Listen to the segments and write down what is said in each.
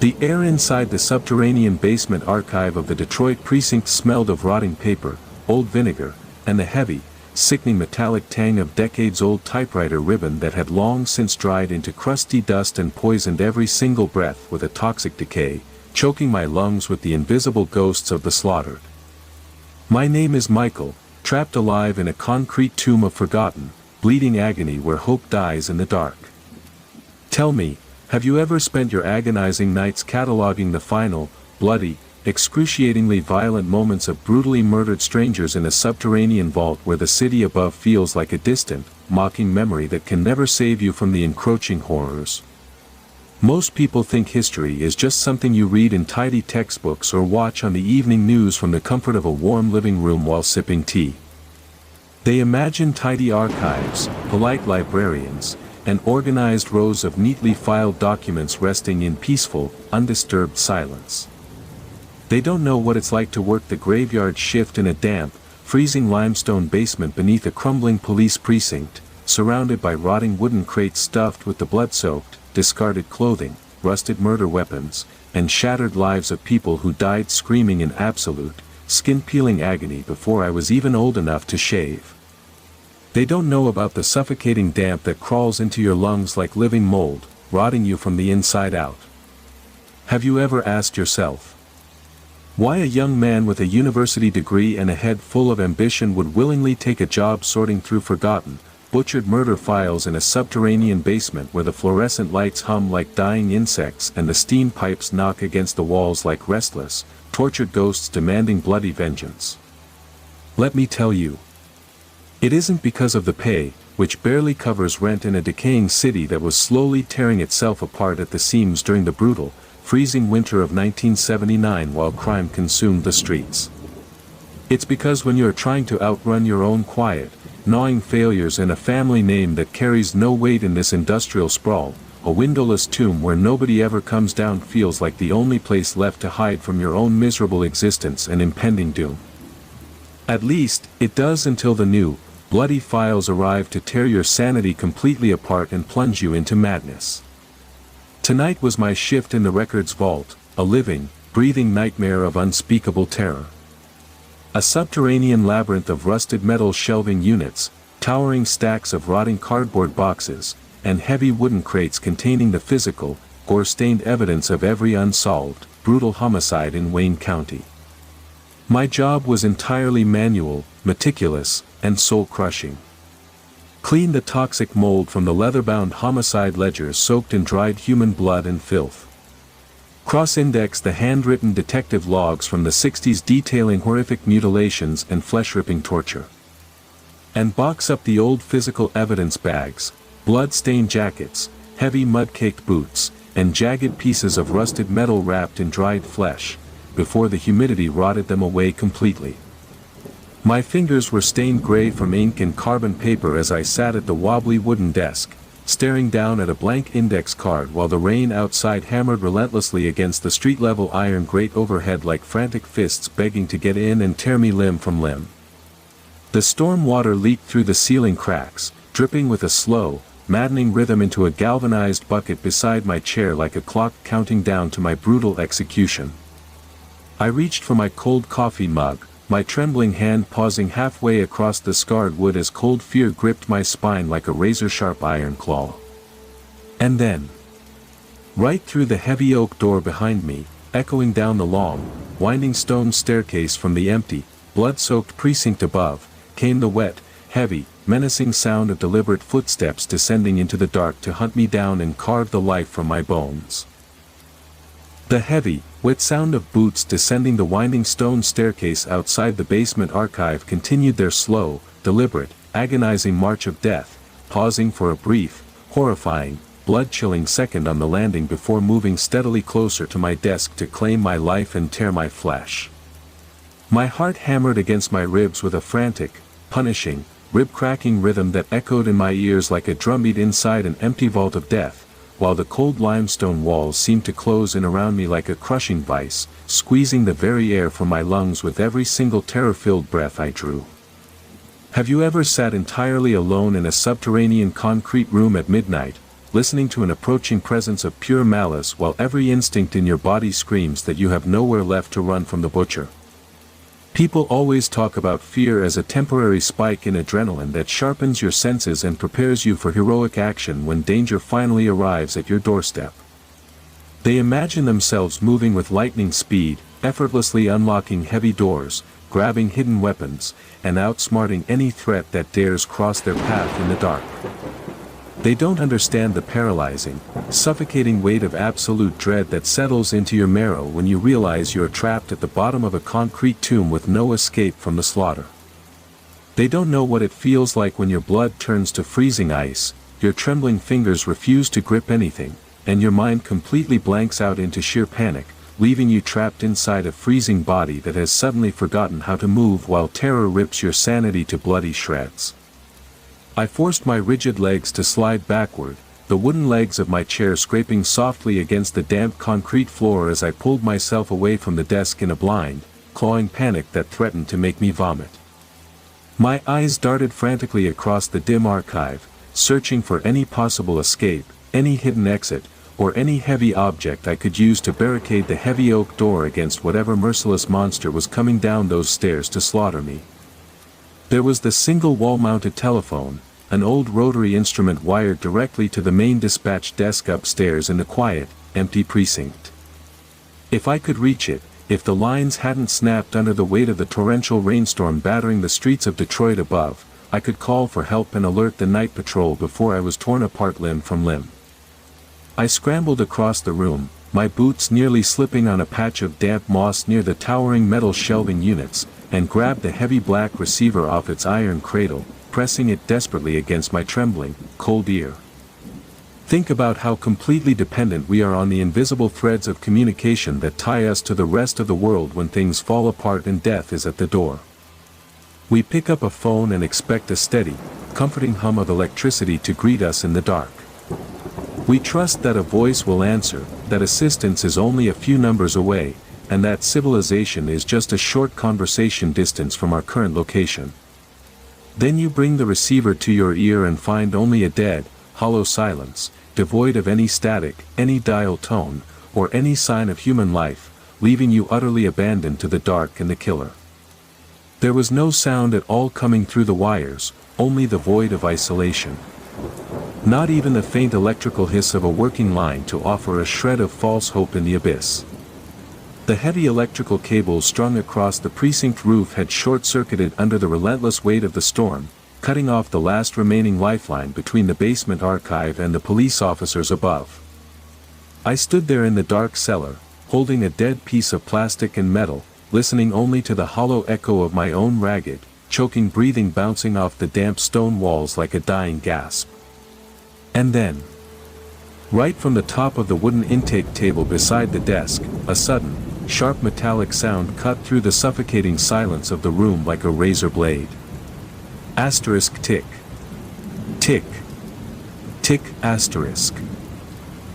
The air inside the subterranean basement archive of the Detroit precinct smelled of rotting paper, old vinegar, and the heavy, sickening metallic tang of decades-old typewriter ribbon that had long since dried into crusty dust and poisoned every single breath with a toxic decay, choking my lungs with the invisible ghosts of the slaughtered. My name is Michael, trapped alive in a concrete tomb of forgotten, bleeding agony where hope dies in the dark. Tell me, have you ever spent your agonizing nights cataloging the final, bloody, excruciatingly violent moments of brutally murdered strangers in a subterranean vault where the city above feels like a distant, mocking memory that can never save you from the encroaching horrors? Most people think history is just something you read in tidy textbooks or watch on the evening news from the comfort of a warm living room while sipping tea. They imagine tidy archives, polite librarians, and organized rows of neatly filed documents resting in peaceful, undisturbed silence. They don't know what it's like to work the graveyard shift in a damp, freezing limestone basement beneath a crumbling police precinct, surrounded by rotting wooden crates stuffed with the blood-soaked, discarded clothing, rusted murder weapons, and shattered lives of people who died screaming in absolute, skin-peeling agony before I was even old enough to shave. They don't know about the suffocating damp that crawls into your lungs like living mold, rotting you from the inside out. Have you ever asked yourself why a young man with a university degree and a head full of ambition would willingly take a job sorting through forgotten, butchered murder files in a subterranean basement where the fluorescent lights hum like dying insects and the steam pipes knock against the walls like restless, tortured ghosts demanding bloody vengeance? Let me tell you. It isn't because of the pay, which barely covers rent in a decaying city that was slowly tearing itself apart at the seams during the brutal, freezing winter of 1979 while crime consumed the streets. It's because when you're trying to outrun your own quiet, gnawing failures and a family name that carries no weight in this industrial sprawl, a windowless tomb where nobody ever comes down feels like the only place left to hide from your own miserable existence and impending doom. At least, it does until the new, bloody files arrive to tear your sanity completely apart and plunge you into madness. Tonight was my shift in the records vault, a living, breathing nightmare of unspeakable terror. A subterranean labyrinth of rusted metal shelving units, towering stacks of rotting cardboard boxes, and heavy wooden crates containing the physical, gore-stained evidence of every unsolved, brutal homicide in Wayne County. My job was entirely manual, meticulous, and soul-crushing. Clean the toxic mold from the leather-bound homicide ledgers soaked in dried human blood and filth. Cross-index the handwritten detective logs from the 60s detailing horrific mutilations and flesh-ripping torture. And box up the old physical evidence bags, blood-stained jackets, heavy mud-caked boots, and jagged pieces of rusted metal wrapped in dried flesh, before the humidity rotted them away completely. My fingers were stained gray from ink and carbon paper as I sat at the wobbly wooden desk, staring down at a blank index card while the rain outside hammered relentlessly against the street-level iron grate overhead like frantic fists begging to get in and tear me limb from limb. The storm water leaked through the ceiling cracks, dripping with a slow, maddening rhythm into a galvanized bucket beside my chair like a clock counting down to my brutal execution. I reached for my cold coffee mug, my trembling hand pausing halfway across the scarred wood as cold fear gripped my spine like a razor-sharp iron claw. And then, right through the heavy oak door behind me, echoing down the long, winding stone staircase from the empty, blood-soaked precinct above, came the wet, heavy, menacing sound of deliberate footsteps descending into the dark to hunt me down and carve the life from my bones. The heavy, wet sound of boots descending the winding stone staircase outside the basement archive continued their slow, deliberate, agonizing march of death, pausing for a brief, horrifying, blood-chilling second on the landing before moving steadily closer to my desk to claim my life and tear my flesh. My heart hammered against my ribs with a frantic, punishing, rib-cracking rhythm that echoed in my ears like a drumbeat inside an empty vault of death, while the cold limestone walls seemed to close in around me like a crushing vice, squeezing the very air from my lungs with every single terror-filled breath I drew. Have you ever sat entirely alone in a subterranean concrete room at midnight, listening to an approaching presence of pure malice while every instinct in your body screams that you have nowhere left to run from the butcher. People always talk about fear as a temporary spike in adrenaline that sharpens your senses and prepares you for heroic action when danger finally arrives at your doorstep. They imagine themselves moving with lightning speed, effortlessly unlocking heavy doors, grabbing hidden weapons, and outsmarting any threat that dares cross their path in the dark. They don't understand the paralyzing, suffocating weight of absolute dread that settles into your marrow when you realize you're trapped at the bottom of a concrete tomb with no escape from the slaughter. They don't know what it feels like when your blood turns to freezing ice, your trembling fingers refuse to grip anything, and your mind completely blanks out into sheer panic, leaving you trapped inside a freezing body that has suddenly forgotten how to move while terror rips your sanity to bloody shreds. I forced my rigid legs to slide backward, the wooden legs of my chair scraping softly against the damp concrete floor as I pulled myself away from the desk in a blind, clawing panic that threatened to make me vomit. My eyes darted frantically across the dim archive, searching for any possible escape, any hidden exit, or any heavy object I could use to barricade the heavy oak door against whatever merciless monster was coming down those stairs to slaughter me. There was the single wall-mounted telephone, an old rotary instrument wired directly to the main dispatch desk upstairs in the quiet, empty precinct. If I could reach it, if the lines hadn't snapped under the weight of the torrential rainstorm battering the streets of Detroit above, I could call for help and alert the night patrol before I was torn apart limb from limb. I scrambled across the room, my boots nearly slipping on a patch of damp moss near the towering metal shelving units, and grabbed the heavy black receiver off its iron cradle, pressing it desperately against my trembling, cold ear. Think about how completely dependent we are on the invisible threads of communication that tie us to the rest of the world when things fall apart and death is at the door. We pick up a phone and expect a steady, comforting hum of electricity to greet us in the dark. We trust that a voice will answer, that assistance is only a few numbers away, and that civilization is just a short conversation distance from our current location. Then you bring the receiver to your ear and find only a dead, hollow silence, devoid of any static, any dial tone, or any sign of human life, leaving you utterly abandoned to the dark and the killer. There was no sound at all coming through the wires, only the void of isolation. Not even the faint electrical hiss of a working line to offer a shred of false hope in the abyss. The heavy electrical cables strung across the precinct roof had short-circuited under the relentless weight of the storm, cutting off the last remaining lifeline between the basement archive and the police officers above. I stood there in the dark cellar, holding a dead piece of plastic and metal, listening only to the hollow echo of my own ragged, choking breathing bouncing off the damp stone walls like a dying gasp. And then, right from the top of the wooden intake table beside the desk, a sudden, sharp metallic sound cut through the suffocating silence of the room like a razor blade. Asterisk tick. Tick. Tick asterisk.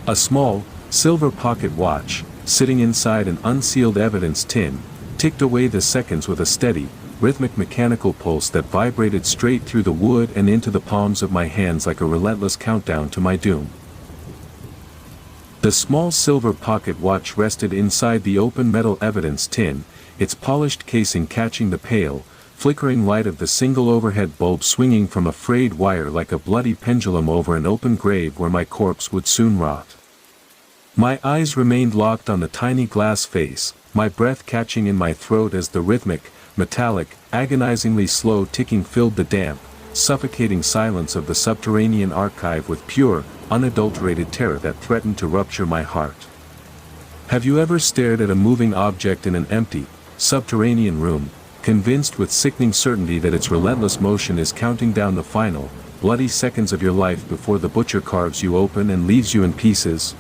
A small, silver pocket watch, sitting inside an unsealed evidence tin, ticked away the seconds with a steady, rhythmic mechanical pulse that vibrated straight through the wood and into the palms of my hands like a relentless countdown to my doom. The small silver pocket watch rested inside the open metal evidence tin, its polished casing catching the pale, flickering light of the single overhead bulb swinging from a frayed wire like a bloody pendulum over an open grave where my corpse would soon rot. My eyes remained locked on the tiny glass face, my breath catching in my throat as the rhythmic, metallic, agonizingly slow ticking filled the damp, suffocating silence of the subterranean archive with pure, unadulterated terror that threatened to rupture my heart. Have you ever stared at a moving object in an empty, subterranean room, convinced with sickening certainty that its relentless motion is counting down the final, bloody seconds of your life before the butcher carves you open and leaves you in pieces?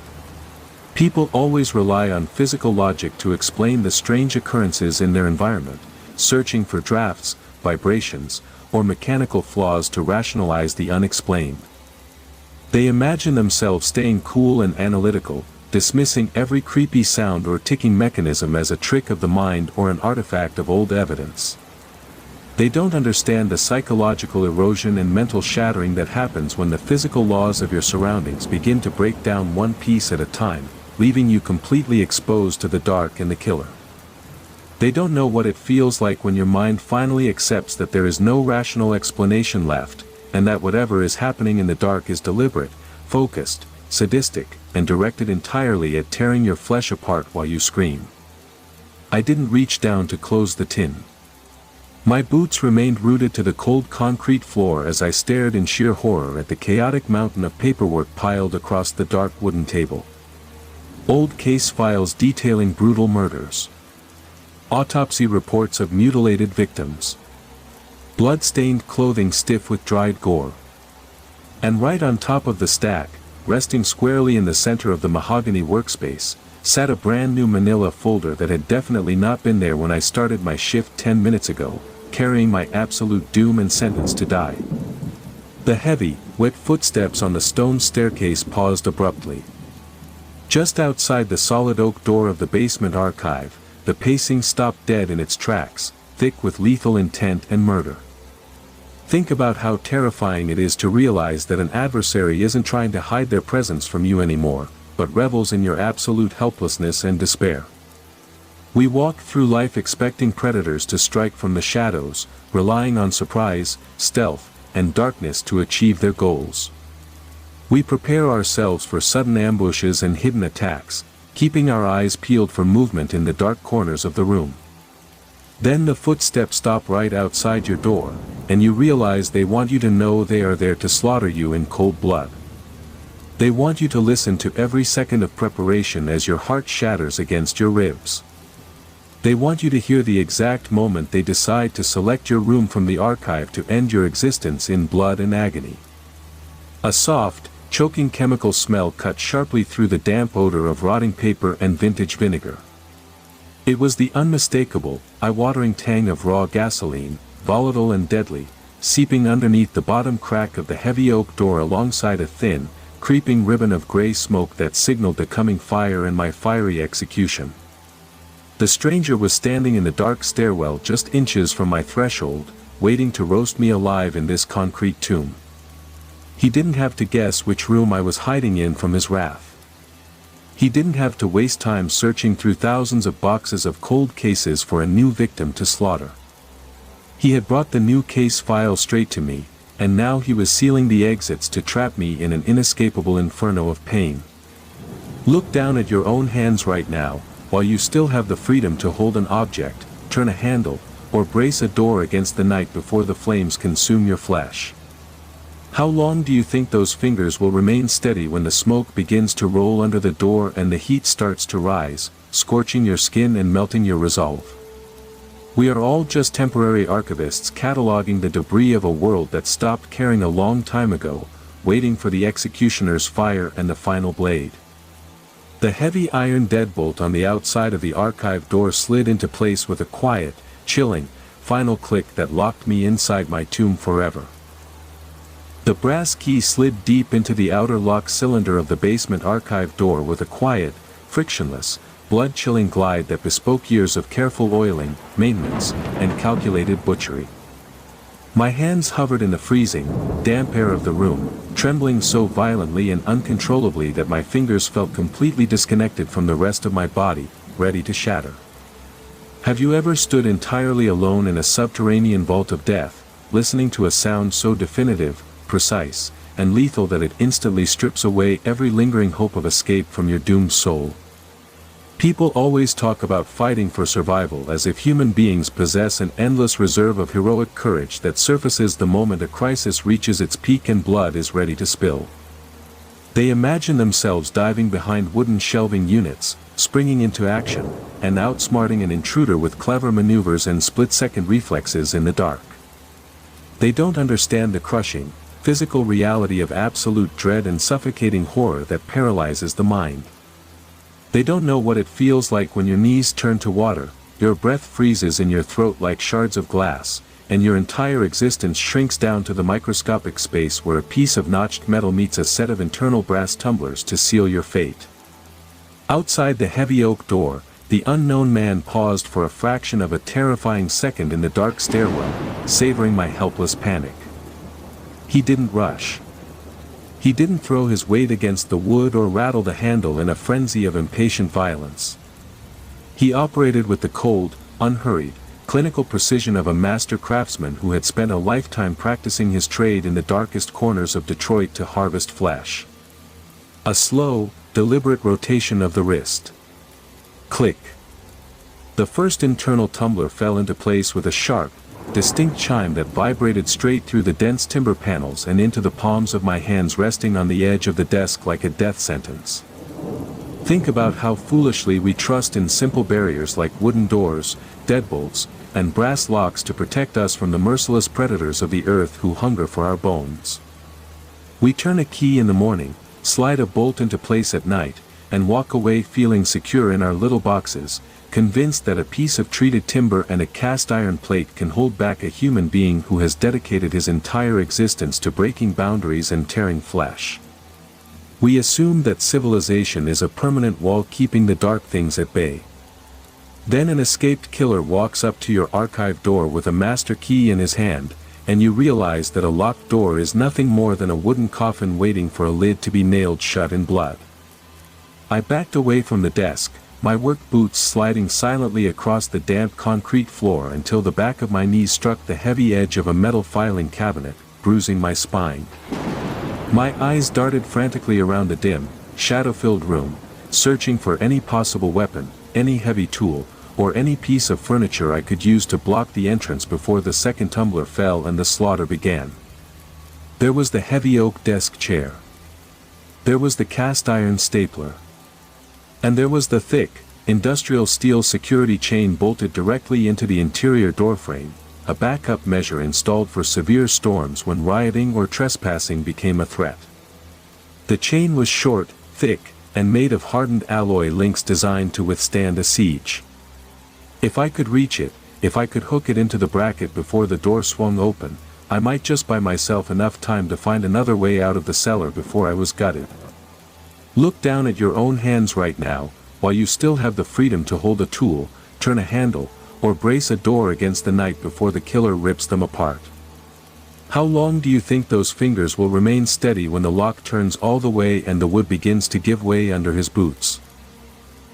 People always rely on physical logic to explain the strange occurrences in their environment, searching for drafts, vibrations, or mechanical flaws to rationalize the unexplained. They imagine themselves staying cool and analytical, dismissing every creepy sound or ticking mechanism as a trick of the mind or an artifact of old evidence. They don't understand the psychological erosion and mental shattering that happens when the physical laws of your surroundings begin to break down one piece at a time, leaving you completely exposed to the dark and the killer. They don't know what it feels like when your mind finally accepts that there is no rational explanation left, and that whatever is happening in the dark is deliberate, focused, sadistic, and directed entirely at tearing your flesh apart while you scream. I didn't reach down to close the tin. My boots remained rooted to the cold concrete floor as I stared in sheer horror at the chaotic mountain of paperwork piled across the dark wooden table. Old case files detailing brutal murders. Autopsy reports of mutilated victims. Blood-stained clothing stiff with dried gore. And right on top of the stack, resting squarely in the center of the mahogany workspace, sat a brand new manila folder that had definitely not been there when I started my shift 10 minutes ago, carrying my absolute doom and sentence to die. The heavy, wet footsteps on the stone staircase paused abruptly. Just outside the solid oak door of the basement archive, the pacing stopped dead in its tracks, thick with lethal intent and murder. Think about how terrifying it is to realize that an adversary isn't trying to hide their presence from you anymore, but revels in your absolute helplessness and despair. We walk through life expecting predators to strike from the shadows, relying on surprise, stealth, and darkness to achieve their goals. We prepare ourselves for sudden ambushes and hidden attacks, keeping our eyes peeled for movement in the dark corners of the room. Then the footsteps stop right outside your door, and you realize they want you to know they are there to slaughter you in cold blood. They want you to listen to every second of preparation as your heart shatters against your ribs. They want you to hear the exact moment they decide to select your room from the archive to end your existence in blood and agony. A soft, choking chemical smell cut sharply through the damp odor of rotting paper and vintage vinegar. It was the unmistakable, eye-watering tang of raw gasoline, volatile and deadly, seeping underneath the bottom crack of the heavy oak door alongside a thin, creeping ribbon of gray smoke that signaled the coming fire and my fiery execution. The stranger was standing in the dark stairwell just inches from my threshold, waiting to roast me alive in this concrete tomb. He didn't have to guess which room I was hiding in from his wrath. He didn't have to waste time searching through thousands of boxes of cold cases for a new victim to slaughter. He had brought the new case file straight to me, and now he was sealing the exits to trap me in an inescapable inferno of pain. Look down at your own hands right now, while you still have the freedom to hold an object, turn a handle, or brace a door against the night before the flames consume your flesh. How long do you think those fingers will remain steady when the smoke begins to roll under the door and the heat starts to rise, scorching your skin and melting your resolve? We are all just temporary archivists cataloging the debris of a world that stopped caring a long time ago, waiting for the executioner's fire and the final blade. The heavy iron deadbolt on the outside of the archive door slid into place with a quiet, chilling, final click that locked me inside my tomb forever. The brass key slid deep into the outer lock cylinder of the basement archive door with a quiet, frictionless, blood-chilling glide that bespoke years of careful oiling, maintenance, and calculated butchery. My hands hovered in the freezing, damp air of the room, trembling so violently and uncontrollably that my fingers felt completely disconnected from the rest of my body, ready to shatter. Have you ever stood entirely alone in a subterranean vault of death, listening to a sound so definitive, precise, and lethal that it instantly strips away every lingering hope of escape from your doomed soul? People always talk about fighting for survival as if human beings possess an endless reserve of heroic courage that surfaces the moment a crisis reaches its peak and blood is ready to spill. They imagine themselves diving behind wooden shelving units, springing into action, and outsmarting an intruder with clever maneuvers and split-second reflexes in the dark. They don't understand the crushing, physical reality of absolute dread and suffocating horror that paralyzes the mind. They don't know what it feels like when your knees turn to water, your breath freezes in your throat like shards of glass, and your entire existence shrinks down to the microscopic space where a piece of notched metal meets a set of internal brass tumblers to seal your fate. Outside the heavy oak door, The unknown man paused for a fraction of a terrifying second in the dark stairwell, savoring my helpless panic. He didn't rush. He didn't throw his weight against the wood or rattle the handle in a frenzy of impatient violence. He operated with the cold, unhurried, clinical precision of a master craftsman who had spent a lifetime practicing his trade in the darkest corners of Detroit to harvest flesh. A slow, deliberate rotation of the wrist. Click. The first internal tumbler fell into place with a sharp, distinct chime that vibrated straight through the dense timber panels and into the palms of my hands resting on the edge of the desk like a death sentence. Think about how foolishly we trust in simple barriers like wooden doors, deadbolts, and brass locks to protect us from the merciless predators of the earth who hunger for our bones. We turn a key in the morning, slide a bolt into place at night, and walk away feeling secure in our little boxes, convinced that a piece of treated timber and a cast iron plate can hold back a human being who has dedicated his entire existence to breaking boundaries and tearing flesh. We assume that civilization is a permanent wall keeping the dark things at bay. Then an escaped killer walks up to your archive door with a master key in his hand, and you realize that a locked door is nothing more than a wooden coffin waiting for a lid to be nailed shut in blood. I backed away from the desk, my work boots sliding silently across the damp concrete floor until the back of my knees struck the heavy edge of a metal filing cabinet, bruising my spine. My eyes darted frantically around the dim, shadow-filled room, searching for any possible weapon, any heavy tool, or any piece of furniture I could use to block the entrance before the second tumbler fell and the slaughter began. There was the heavy oak desk chair. There was the cast iron stapler. And there was the thick, industrial steel security chain bolted directly into the interior doorframe, a backup measure installed for severe storms when rioting or trespassing became a threat. The chain was short, thick, and made of hardened alloy links designed to withstand a siege. If I could reach it, if I could hook it into the bracket before the door swung open, I might just buy myself enough time to find another way out of the cellar before I was gutted. Look down at your own hands right now, while you still have the freedom to hold a tool, turn a handle, or brace a door against the night before the killer rips them apart. How long do you think those fingers will remain steady when the lock turns all the way and the wood begins to give way under his boots?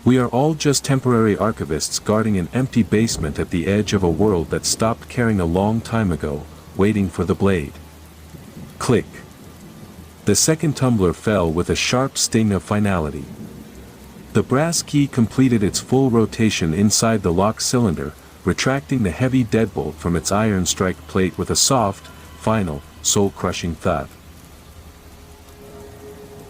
We are all just temporary archivists guarding an empty basement at the edge of a world that stopped caring a long time ago, waiting for the blade. Click. The second tumbler fell with a sharp sting of finality. The brass key completed its full rotation inside the lock cylinder, retracting the heavy deadbolt from its iron strike plate with a soft, final, soul-crushing thud.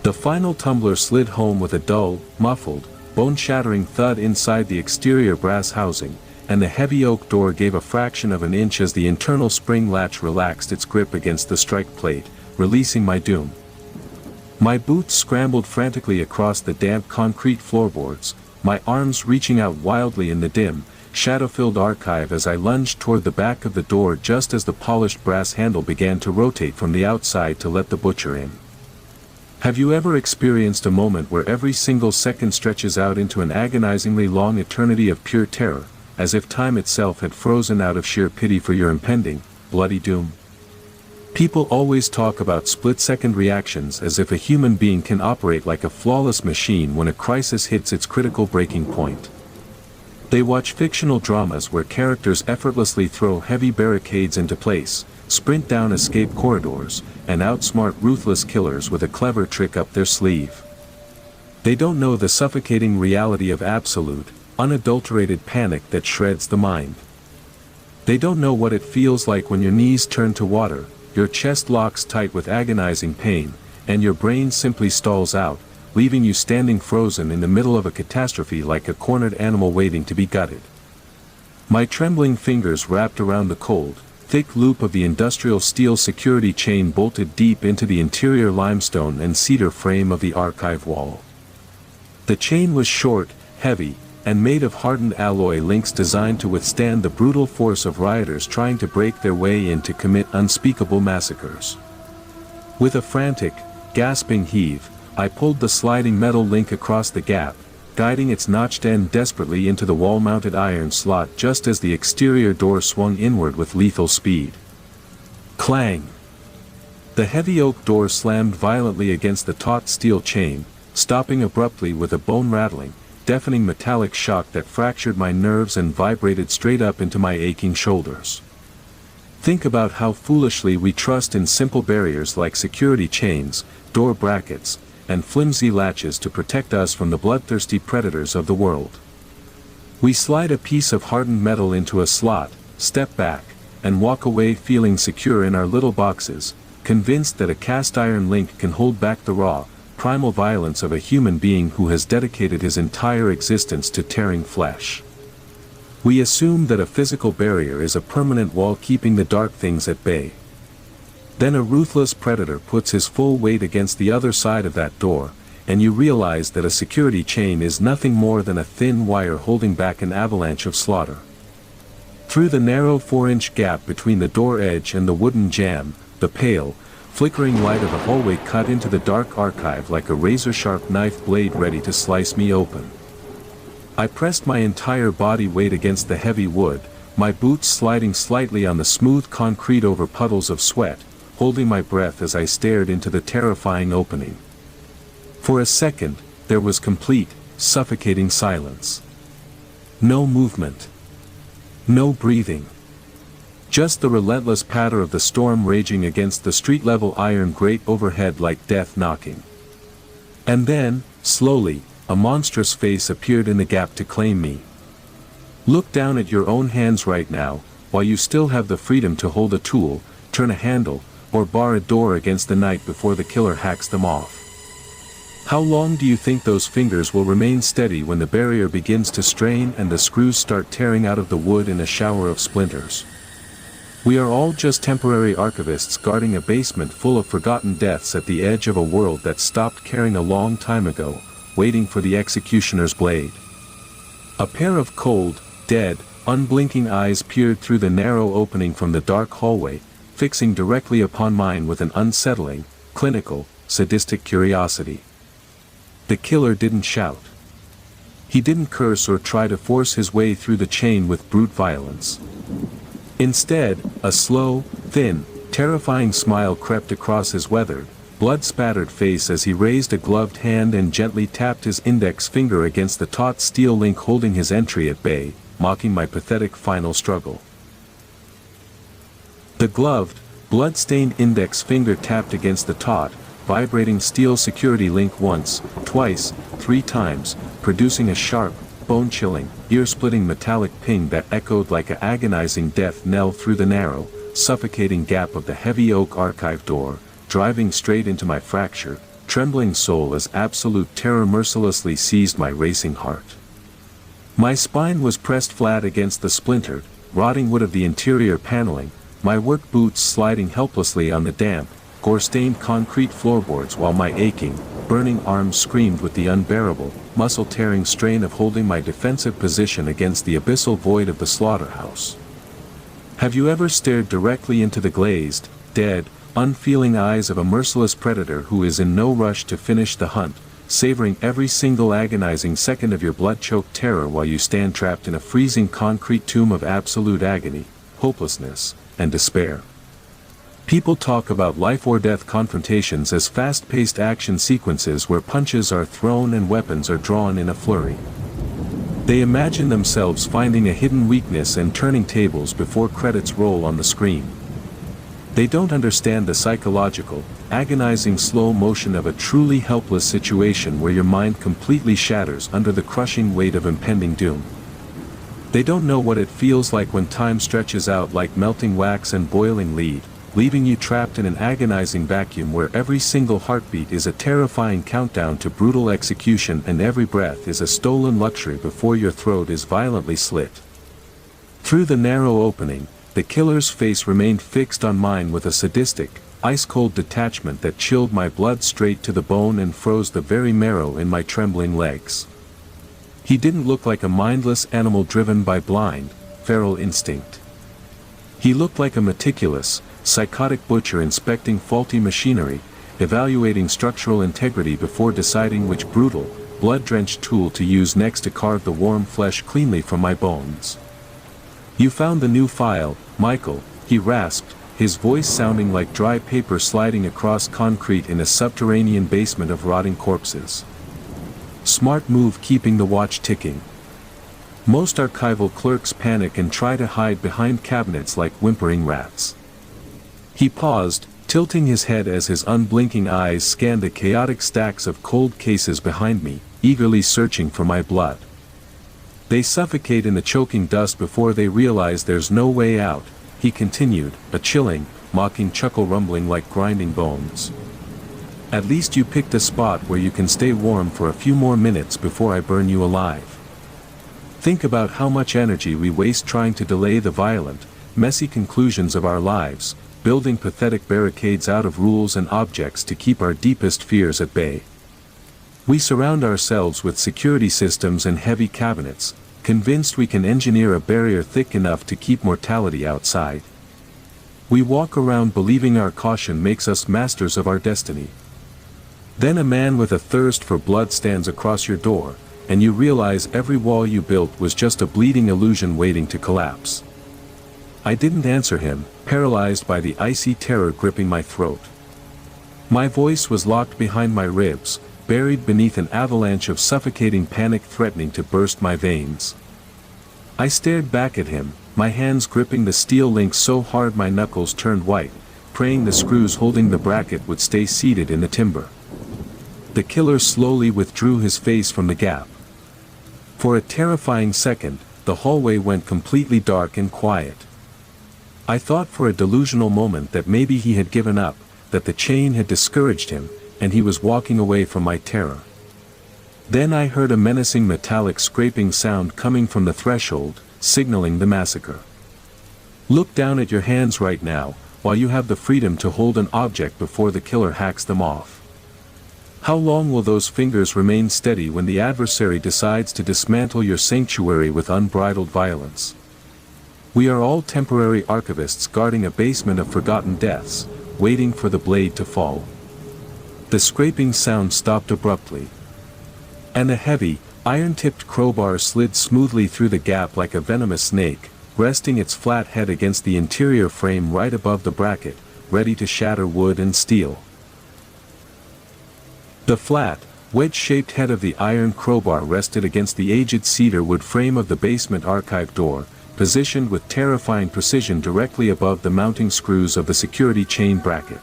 The final tumbler slid home with a dull, muffled, bone-shattering thud inside the exterior brass housing, and the heavy oak door gave a fraction of an inch as the internal spring latch relaxed its grip against the strike plate, releasing my doom. My boots scrambled frantically across the damp concrete floorboards, my arms reaching out wildly in the dim, shadow-filled archive as I lunged toward the back of the door just as the polished brass handle began to rotate from the outside to let the butcher in. Have you ever experienced a moment where every single second stretches out into an agonizingly long eternity of pure terror, as if time itself had frozen out of sheer pity for your impending, bloody doom? People always talk about split-second reactions as if a human being can operate like a flawless machine when a crisis hits its critical breaking point. They watch fictional dramas where characters effortlessly throw heavy barricades into place, sprint down escape corridors, and outsmart ruthless killers with a clever trick up their sleeve. They don't know the suffocating reality of absolute, unadulterated panic that shreds the mind. They don't know what it feels like when your knees turn to water, your chest locks tight with agonizing pain, and your brain simply stalls out, leaving you standing frozen in the middle of a catastrophe like a cornered animal waiting to be gutted. My trembling fingers wrapped around the cold, thick loop of the industrial steel security chain bolted deep into the interior limestone and cedar frame of the archive wall. The chain was short, heavy, and made of hardened alloy links designed to withstand the brutal force of rioters trying to break their way in to commit unspeakable massacres. With a frantic, gasping heave, I pulled the sliding metal link across the gap, guiding its notched end desperately into the wall-mounted iron slot just as the exterior door swung inward with lethal speed. Clang! The heavy oak door slammed violently against the taut steel chain, stopping abruptly with a bone-rattling, deafening metallic shock that fractured my nerves and vibrated straight up into my aching shoulders. Think about how foolishly we trust in simple barriers like security chains, door brackets, and flimsy latches to protect us from the bloodthirsty predators of the world. We slide a piece of hardened metal into a slot, step back, and walk away feeling secure in our little boxes, convinced that a cast iron link can hold back the raw, primal violence of a human being who has dedicated his entire existence to tearing flesh. We assume that a physical barrier is a permanent wall keeping the dark things at bay. Then a ruthless predator puts his full weight against the other side of that door, and you realize that a security chain is nothing more than a thin wire holding back an avalanche of slaughter. Through the narrow 4-inch gap between the door edge and the wooden jamb, the pale, flickering light of the hallway cut into the dark archive like a razor-sharp knife blade ready to slice me open. I pressed my entire body weight against the heavy wood, my boots sliding slightly on the smooth concrete over puddles of sweat, holding my breath as I stared into the terrifying opening. For a second, there was complete, suffocating silence. No movement. No breathing. Just the relentless patter of the storm raging against the street-level iron grate overhead like death knocking. And then, slowly, a monstrous face appeared in the gap to claim me. Look down at your own hands right now, while you still have the freedom to hold a tool, turn a handle, or bar a door against the night before the killer hacks them off. How long do you think those fingers will remain steady when the barrier begins to strain and the screws start tearing out of the wood in a shower of splinters? We are all just temporary archivists guarding a basement full of forgotten deaths at the edge of a world that stopped caring a long time ago, waiting for the executioner's blade. A pair of cold, dead, unblinking eyes peered through the narrow opening from the dark hallway, fixing directly upon mine with an unsettling, clinical, sadistic curiosity. The killer didn't shout. He didn't curse or try to force his way through the chain with brute violence. Instead, a slow, thin, terrifying smile crept across his weathered, blood-spattered face as he raised a gloved hand and gently tapped his index finger against the taut steel link holding his entry at bay, mocking my pathetic final struggle. The gloved, blood-stained index finger tapped against the taut, vibrating steel security link once, twice, 3 times, producing a sharp, bone-chilling, ear-splitting metallic ping that echoed like an agonizing death knell through the narrow, suffocating gap of the heavy oak archive door, driving straight into my fractured, trembling soul as absolute terror mercilessly seized my racing heart. My spine was pressed flat against the splintered, rotting wood of the interior paneling, my work boots sliding helplessly on the damp, gore-stained concrete floorboards while my aching, burning arms screamed with the unbearable, muscle-tearing strain of holding my defensive position against the abyssal void of the slaughterhouse. Have you ever stared directly into the glazed, dead, unfeeling eyes of a merciless predator who is in no rush to finish the hunt, savoring every single agonizing second of your blood-choked terror while you stand trapped in a freezing concrete tomb of absolute agony, hopelessness, and despair? People talk about life-or-death confrontations as fast-paced action sequences where punches are thrown and weapons are drawn in a flurry. They imagine themselves finding a hidden weakness and turning tables before credits roll on the screen. They don't understand the psychological, agonizing slow motion of a truly helpless situation where your mind completely shatters under the crushing weight of impending doom. They don't know what it feels like when time stretches out like melting wax and boiling lead, leaving you trapped in an agonizing vacuum where every single heartbeat is a terrifying countdown to brutal execution and every breath is a stolen luxury before your throat is violently slit. Through the narrow opening, the killer's face remained fixed on mine with a sadistic, ice-cold detachment that chilled my blood straight to the bone and froze the very marrow in my trembling legs. He didn't look like a mindless animal driven by blind, feral instinct. He looked like a meticulous, psychotic butcher inspecting faulty machinery, evaluating structural integrity before deciding which brutal, blood-drenched tool to use next to carve the warm flesh cleanly from my bones. "You found the new file, Michael," he rasped, his voice sounding like dry paper sliding across concrete in a subterranean basement of rotting corpses. "Smart move keeping the watch ticking. Most archival clerks panic and try to hide behind cabinets like whimpering rats." He paused, tilting his head as his unblinking eyes scanned the chaotic stacks of cold cases behind me, eagerly searching for my blood. "They suffocate in the choking dust before they realize there's no way out," he continued, a chilling, mocking chuckle rumbling like grinding bones. "At least you picked a spot where you can stay warm for a few more minutes before I burn you alive. Think about how much energy we waste trying to delay the violent, messy conclusions of our lives, building pathetic barricades out of rules and objects to keep our deepest fears at bay. We surround ourselves with security systems and heavy cabinets, convinced we can engineer a barrier thick enough to keep mortality outside. We walk around believing our caution makes us masters of our destiny. Then a man with a thirst for blood stands across your door, and you realize every wall you built was just a bleeding illusion waiting to collapse." I didn't answer him, paralyzed by the icy terror gripping my throat. My voice was locked behind my ribs, buried beneath an avalanche of suffocating panic threatening to burst my veins. I stared back at him, my hands gripping the steel links so hard my knuckles turned white, praying the screws holding the bracket would stay seated in the timber. The killer slowly withdrew his face from the gap. For a terrifying second, the hallway went completely dark and quiet. I thought for a delusional moment that maybe he had given up, that the chain had discouraged him, and he was walking away from my terror. Then I heard a menacing metallic scraping sound coming from the threshold, signaling the massacre. "Look down at your hands right now, while you have the freedom to hold an object before the killer hacks them off. How long will those fingers remain steady when the adversary decides to dismantle your sanctuary with unbridled violence? We are all temporary archivists guarding a basement of forgotten deaths, waiting for the blade to fall." The scraping sound stopped abruptly. And a heavy, iron-tipped crowbar slid smoothly through the gap like a venomous snake, resting its flat head against the interior frame right above the bracket, ready to shatter wood and steel. The flat, wedge-shaped head of the iron crowbar rested against the aged cedar wood frame of the basement archive door, positioned with terrifying precision directly above the mounting screws of the security chain bracket.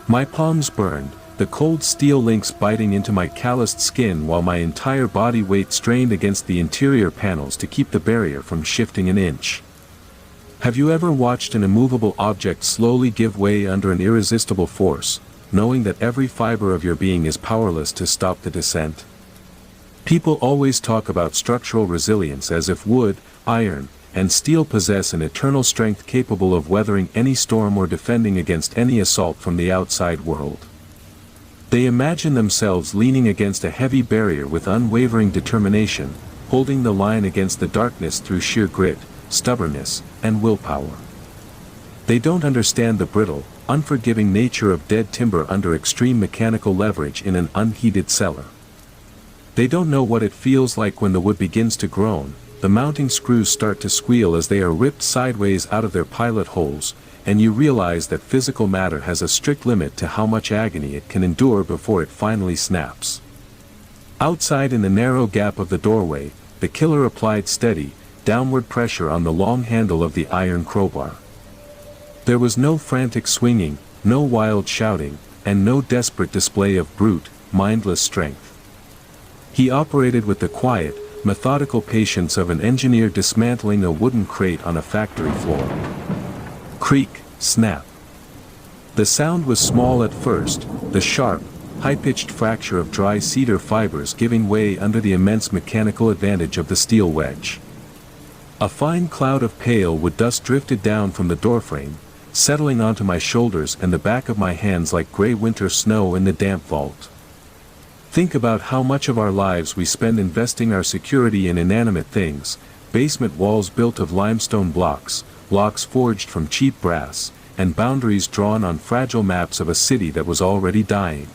My palms burned, the cold steel links biting into my calloused skin while my entire body weight strained against the interior panels to keep the barrier from shifting an inch. Have you ever watched an immovable object slowly give way under an irresistible force, knowing that every fiber of your being is powerless to stop the descent? People always talk about structural resilience as if wood, iron, and steel possess an eternal strength capable of weathering any storm or defending against any assault from the outside world. They imagine themselves leaning against a heavy barrier with unwavering determination, holding the line against the darkness through sheer grit, stubbornness, and willpower. They don't understand the brittle, unforgiving nature of dead timber under extreme mechanical leverage in an unheated cellar. They don't know what it feels like when the wood begins to groan, the mounting screws start to squeal as they are ripped sideways out of their pilot holes, and you realize that physical matter has a strict limit to how much agony it can endure before it finally snaps. Outside in the narrow gap of the doorway, the killer applied steady, downward pressure on the long handle of the iron crowbar. There was no frantic swinging, no wild shouting, and no desperate display of brute, mindless strength. He operated with the quiet, methodical patience of an engineer dismantling a wooden crate on a factory floor. Creak, snap. The sound was small at first, the sharp, high-pitched fracture of dry cedar fibers giving way under the immense mechanical advantage of the steel wedge. A fine cloud of pale wood dust drifted down from the doorframe, settling onto my shoulders and the back of my hands like gray winter snow in the damp vault. Think about how much of our lives we spend investing our security in inanimate things, basement walls built of limestone blocks, blocks forged from cheap brass, and boundaries drawn on fragile maps of a city that was already dying.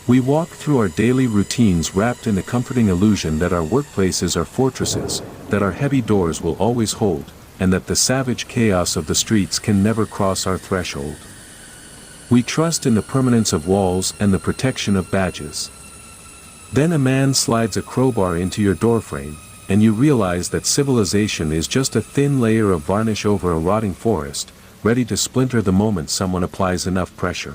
We walk through our daily routines wrapped in the comforting illusion that our workplaces are fortresses, that our heavy doors will always hold, and that the savage chaos of the streets can never cross our threshold. We trust in the permanence of walls and the protection of badges. Then a man slides a crowbar into your doorframe, and you realize that civilization is just a thin layer of varnish over a rotting forest, ready to splinter the moment someone applies enough pressure.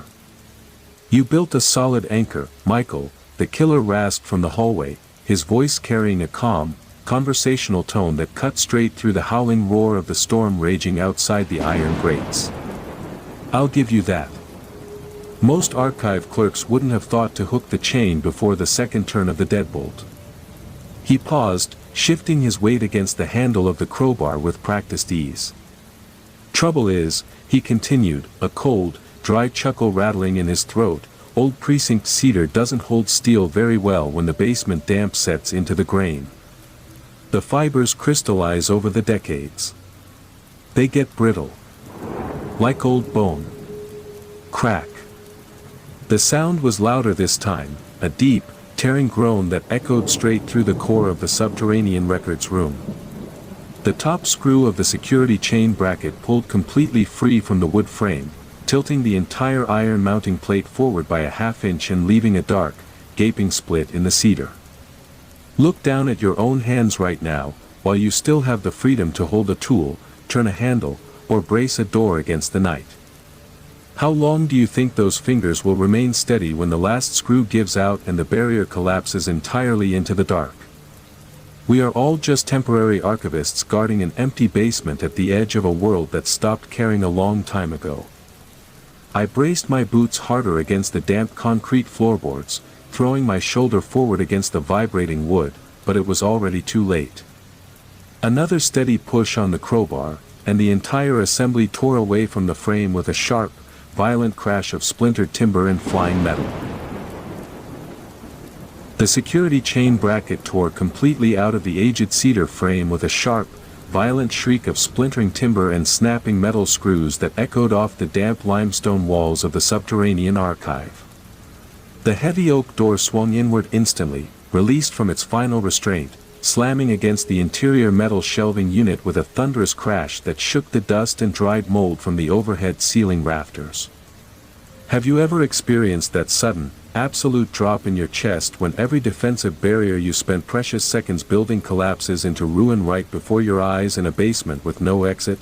"You built a solid anchor, Michael," the killer rasped from the hallway, his voice carrying a calm, conversational tone that cut straight through the howling roar of the storm raging outside the iron grates. "I'll give you that." Most archive clerks wouldn't have thought to hook the chain before the second turn of the deadbolt. He paused, shifting his weight against the handle of the crowbar with practiced ease. "Trouble is," he continued, a cold, dry chuckle rattling in his throat, "old precinct cedar doesn't hold steel very well when the basement damp sets into the grain. The fibers crystallize over the decades. They get brittle. Like old bone. Crack." The sound was louder this time, a deep, tearing groan that echoed straight through the core of the subterranean records room. The top screw of the security chain bracket pulled completely free from the wood frame, tilting the entire iron mounting plate forward by a half-inch and leaving a dark, gaping split in the cedar. Look down at your own hands right now, while you still have the freedom to hold a tool, turn a handle, or brace a door against the night. How long do you think those fingers will remain steady when the last screw gives out and the barrier collapses entirely into the dark? We are all just temporary archivists guarding an empty basement at the edge of a world that stopped caring a long time ago. I braced my boots harder against the damp concrete floorboards, throwing my shoulder forward against the vibrating wood, but it was already too late. Another steady push on the crowbar, and the entire assembly tore away from the frame with a sharp, violent crash of splintered timber and flying metal. The security chain bracket tore completely out of the aged cedar frame with a sharp, violent shriek of splintering timber and snapping metal screws that echoed off the damp limestone walls of the subterranean archive. The heavy oak door swung inward instantly, released from its final restraint, slamming against the interior metal shelving unit with a thunderous crash that shook the dust and dried mold from the overhead ceiling rafters. Have you ever experienced that sudden, absolute drop in your chest when every defensive barrier you spent precious seconds building collapses into ruin right before your eyes in a basement with no exit?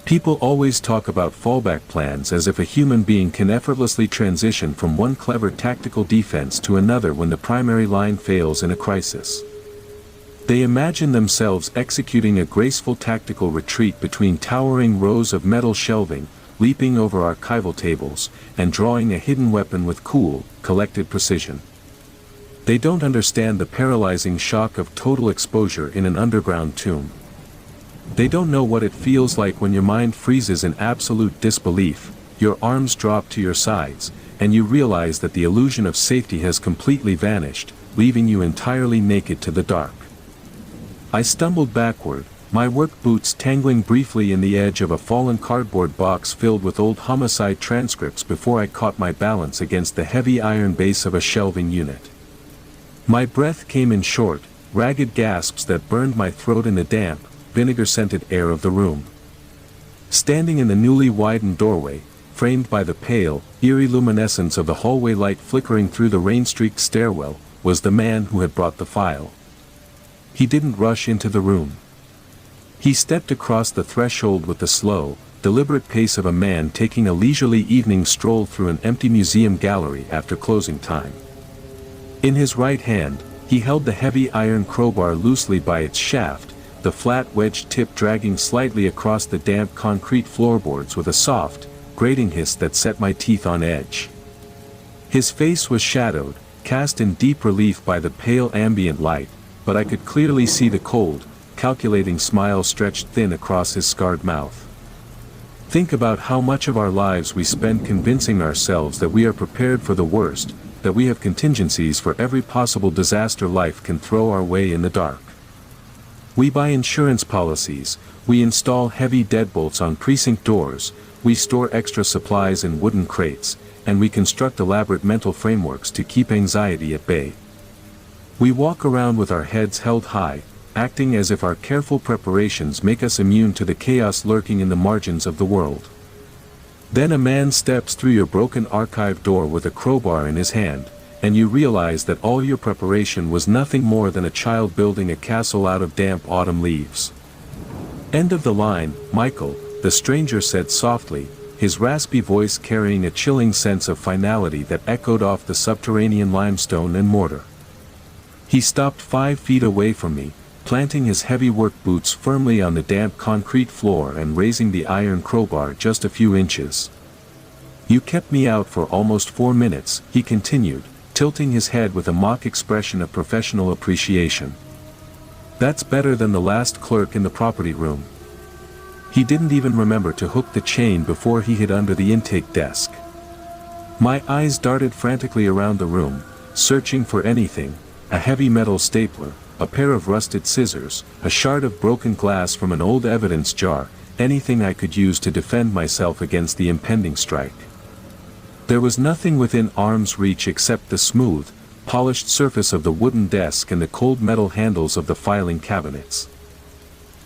People always talk about fallback plans as if a human being can effortlessly transition from one clever tactical defense to another when the primary line fails in a crisis. They imagine themselves executing a graceful tactical retreat between towering rows of metal shelving, leaping over archival tables, and drawing a hidden weapon with cool, collected precision. They don't understand the paralyzing shock of total exposure in an underground tomb. They don't know what it feels like when your mind freezes in absolute disbelief, your arms drop to your sides, and you realize that the illusion of safety has completely vanished, leaving you entirely naked to the dark. I stumbled backward, my work boots tangling briefly in the edge of a fallen cardboard box filled with old homicide transcripts before I caught my balance against the heavy iron base of a shelving unit. My breath came in short, ragged gasps that burned my throat in the damp, vinegar-scented air of the room. Standing in the newly widened doorway, framed by the pale, eerie luminescence of the hallway light flickering through the rain-streaked stairwell, was the man who had brought the file. He didn't rush into the room. He stepped across the threshold with the slow, deliberate pace of a man taking a leisurely evening stroll through an empty museum gallery after closing time. In his right hand, he held the heavy iron crowbar loosely by its shaft, the flat wedge tip dragging slightly across the damp concrete floorboards with a soft, grating hiss that set my teeth on edge. His face was shadowed, cast in deep relief by the pale ambient light, but I could clearly see the cold, calculating smile stretched thin across his scarred mouth. Think about how much of our lives we spend convincing ourselves that we are prepared for the worst, that we have contingencies for every possible disaster life can throw our way in the dark. We buy insurance policies, we install heavy deadbolts on precinct doors, we store extra supplies in wooden crates, and we construct elaborate mental frameworks to keep anxiety at bay. We walk around with our heads held high, acting as if our careful preparations make us immune to the chaos lurking in the margins of the world. Then a man steps through your broken archive door with a crowbar in his hand, and you realize that all your preparation was nothing more than a child building a castle out of damp autumn leaves. "End of the line, Michael," the stranger said softly, his raspy voice carrying a chilling sense of finality that echoed off the subterranean limestone and mortar. He stopped 5 feet away from me, planting his heavy work boots firmly on the damp concrete floor and raising the iron crowbar just a few inches. "You kept me out for almost 4 minutes," he continued, tilting his head with a mock expression of professional appreciation. "That's better than the last clerk in the property room." He didn't even remember to hook the chain before he hid under the intake desk. My eyes darted frantically around the room, searching for anything: a heavy metal stapler, a pair of rusted scissors, a shard of broken glass from an old evidence jar, anything I could use to defend myself against the impending strike. There was nothing within arm's reach except the smooth, polished surface of the wooden desk and the cold metal handles of the filing cabinets.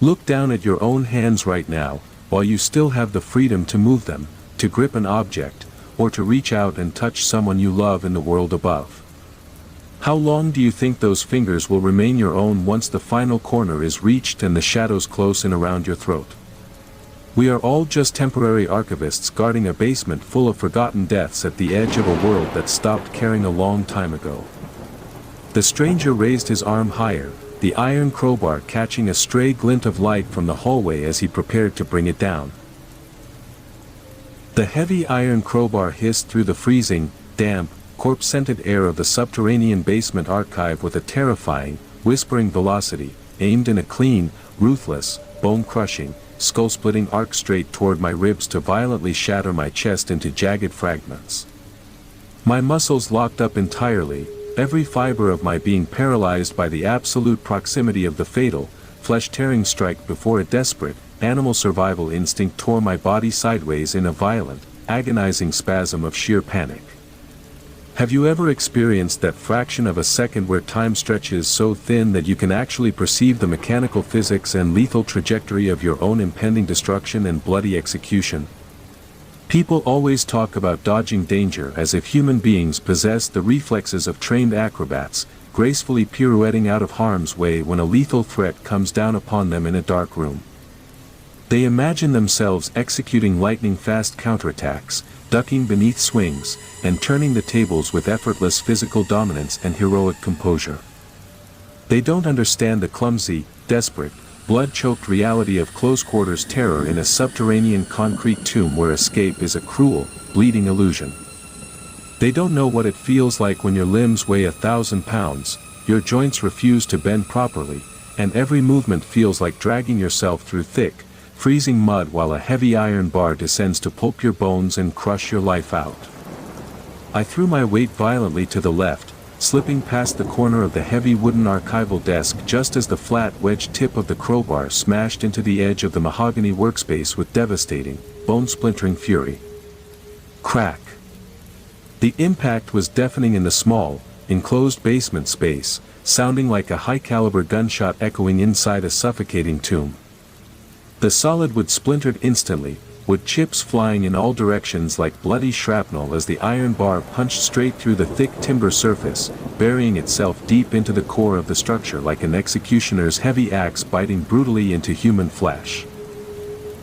Look down at your own hands right now, while you still have the freedom to move them, to grip an object, or to reach out and touch someone you love in the world above. How long do you think those fingers will remain your own once the final corner is reached and the shadows close in around your throat? We are all just temporary archivists guarding a basement full of forgotten deaths at the edge of a world that stopped caring a long time ago. The stranger raised his arm higher, the iron crowbar catching a stray glint of light from the hallway as he prepared to bring it down. The heavy iron crowbar hissed through the freezing, damp, corpse-scented air of the subterranean basement archive with a terrifying, whispering velocity, aimed in a clean, ruthless, bone-crushing, skull-splitting arc straight toward my ribs to violently shatter my chest into jagged fragments. My muscles locked up entirely, every fiber of my being paralyzed by the absolute proximity of the fatal, flesh-tearing strike before a desperate, animal survival instinct tore my body sideways in a violent, agonizing spasm of sheer panic. Have you ever experienced that fraction of a second where time stretches so thin that you can actually perceive the mechanical physics and lethal trajectory of your own impending destruction and bloody execution? People always talk about dodging danger as if human beings possess the reflexes of trained acrobats, gracefully pirouetting out of harm's way when a lethal threat comes down upon them in a dark room. They imagine themselves executing lightning-fast counterattacks, ducking beneath swings, and turning the tables with effortless physical dominance and heroic composure. They don't understand the clumsy, desperate, blood-choked reality of close-quarters terror in a subterranean concrete tomb where escape is a cruel, bleeding illusion. They don't know what it feels like when your limbs weigh 1,000 pounds, your joints refuse to bend properly, and every movement feels like dragging yourself through thick, freezing mud while a heavy iron bar descends to pulp your bones and crush your life out. I threw my weight violently to the left, slipping past the corner of the heavy wooden archival desk just as the flat wedge tip of the crowbar smashed into the edge of the mahogany workspace with devastating, bone-splintering fury. Crack. The impact was deafening in the small, enclosed basement space, sounding like a high-caliber gunshot echoing inside a suffocating tomb. The solid wood splintered instantly, with chips flying in all directions like bloody shrapnel as the iron bar punched straight through the thick timber surface, burying itself deep into the core of the structure like an executioner's heavy axe biting brutally into human flesh.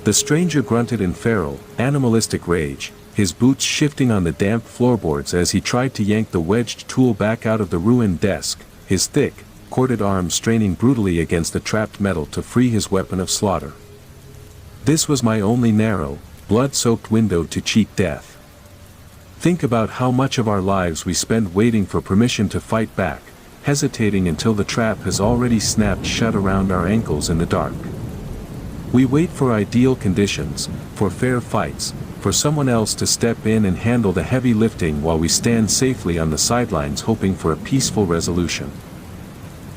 The stranger grunted in feral, animalistic rage, his boots shifting on the damp floorboards as he tried to yank the wedged tool back out of the ruined desk, his thick, corded arms straining brutally against the trapped metal to free his weapon of slaughter. This was my only narrow, blood-soaked window to cheat death. Think about how much of our lives we spend waiting for permission to fight back, hesitating until the trap has already snapped shut around our ankles in the dark. We wait for ideal conditions, for fair fights, for someone else to step in and handle the heavy lifting while we stand safely on the sidelines hoping for a peaceful resolution.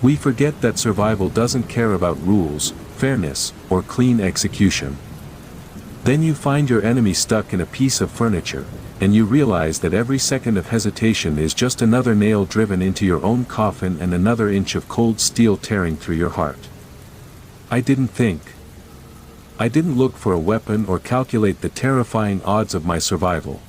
We forget that survival doesn't care about rules, fairness, or clean execution. Then you find your enemy stuck in a piece of furniture, and you realize that every second of hesitation is just another nail driven into your own coffin and another inch of cold steel tearing through your heart. I didn't think. I didn't look for a weapon or calculate the terrifying odds of my survival.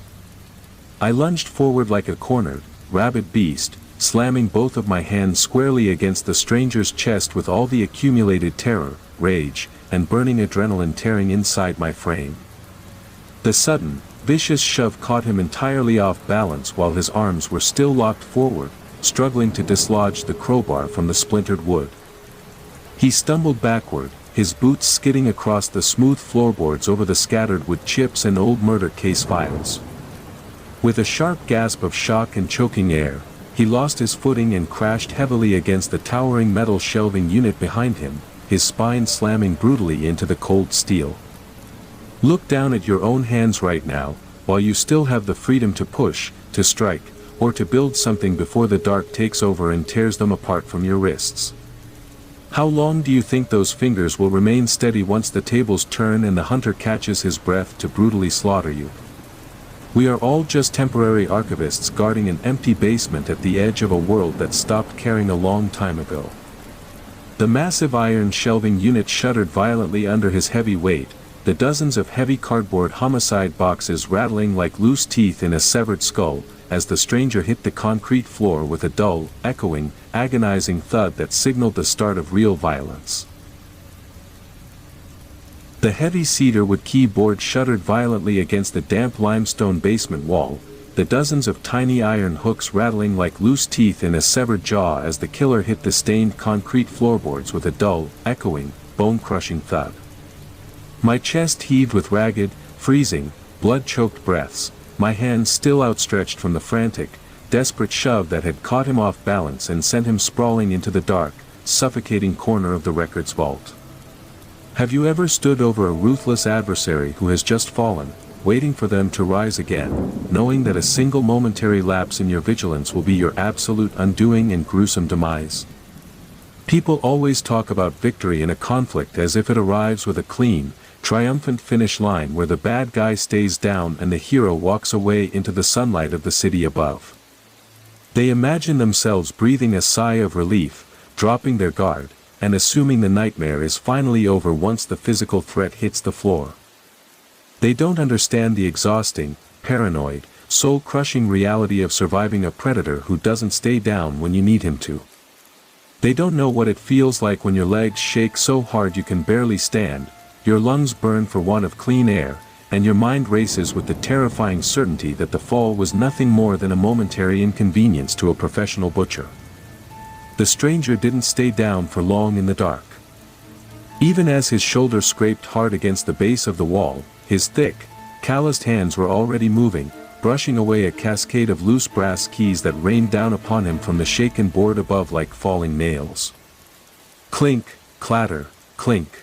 I lunged forward like a cornered, rabid beast, slamming both of my hands squarely against the stranger's chest with all the accumulated terror, rage, and burning adrenaline tearing inside my frame. The sudden, vicious shove caught him entirely off balance while his arms were still locked forward, struggling to dislodge the crowbar from the splintered wood. He stumbled backward, his boots skidding across the smooth floorboards over the scattered wood chips and old murder case files. With a sharp gasp of shock and choking air, he lost his footing and crashed heavily against the towering metal shelving unit behind him, his spine slamming brutally into the cold steel. Look down at your own hands right now, while you still have the freedom to push, to strike, or to build something before the dark takes over and tears them apart from your wrists. How long do you think those fingers will remain steady once the tables turn and the hunter catches his breath to brutally slaughter you? We are all just temporary archivists guarding an empty basement at the edge of a world that stopped caring a long time ago. The massive iron shelving unit shuddered violently under his heavy weight, the dozens of heavy cardboard homicide boxes rattling like loose teeth in a severed skull, as the stranger hit the concrete floor with a dull, echoing, agonizing thud that signaled the start of real violence. The heavy cedar wood keyboard shuddered violently against the damp limestone basement wall, the dozens of tiny iron hooks rattling like loose teeth in a severed jaw as the killer hit the stained concrete floorboards with a dull, echoing, bone-crushing thud. My chest heaved with ragged, freezing, blood-choked breaths, my hands still outstretched from the frantic, desperate shove that had caught him off balance and sent him sprawling into the dark, suffocating corner of the records vault. Have you ever stood over a ruthless adversary who has just fallen, waiting for them to rise again, knowing that a single momentary lapse in your vigilance will be your absolute undoing and gruesome demise? People always talk about victory in a conflict as if it arrives with a clean, triumphant finish line where the bad guy stays down and the hero walks away into the sunlight of the city above. They imagine themselves breathing a sigh of relief, dropping their guard, and assuming the nightmare is finally over once the physical threat hits the floor. They don't understand the exhausting, paranoid, soul-crushing reality of surviving a predator who doesn't stay down when you need him to. They don't know what it feels like when your legs shake so hard you can barely stand, your lungs burn for want of clean air, and your mind races with the terrifying certainty that the fall was nothing more than a momentary inconvenience to a professional butcher. The stranger didn't stay down for long in the dark. Even as his shoulder scraped hard against the base of the wall, his thick, calloused hands were already moving, brushing away a cascade of loose brass keys that rained down upon him from the shaken board above like falling nails. Clink, clatter, clink.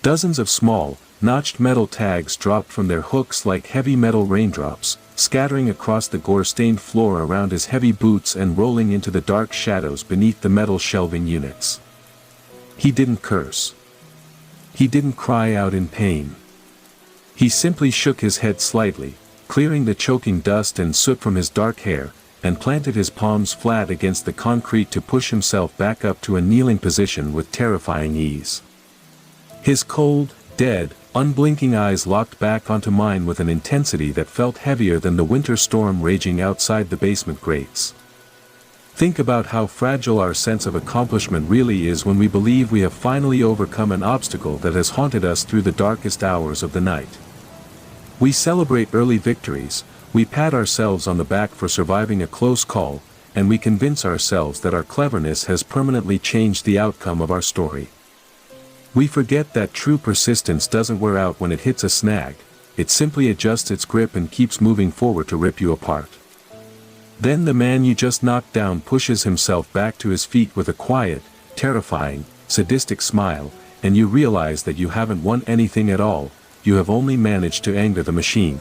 Dozens of small, notched metal tags dropped from their hooks like heavy metal raindrops, scattering across the gore-stained floor around his heavy boots and rolling into the dark shadows beneath the metal shelving units. He didn't curse. He didn't cry out in pain. He simply shook his head slightly, clearing the choking dust and soot from his dark hair, and planted his palms flat against the concrete to push himself back up to a kneeling position with terrifying ease. His cold, dead, unblinking eyes locked back onto mine with an intensity that felt heavier than the winter storm raging outside the basement grates. Think about how fragile our sense of accomplishment really is when we believe we have finally overcome an obstacle that has haunted us through the darkest hours of the night. We celebrate early victories, we pat ourselves on the back for surviving a close call, and we convince ourselves that our cleverness has permanently changed the outcome of our story. We forget that true persistence doesn't wear out when it hits a snag, it simply adjusts its grip and keeps moving forward to rip you apart. Then the man you just knocked down pushes himself back to his feet with a quiet, terrifying, sadistic smile, and you realize that you haven't won anything at all, you have only managed to anger the machine.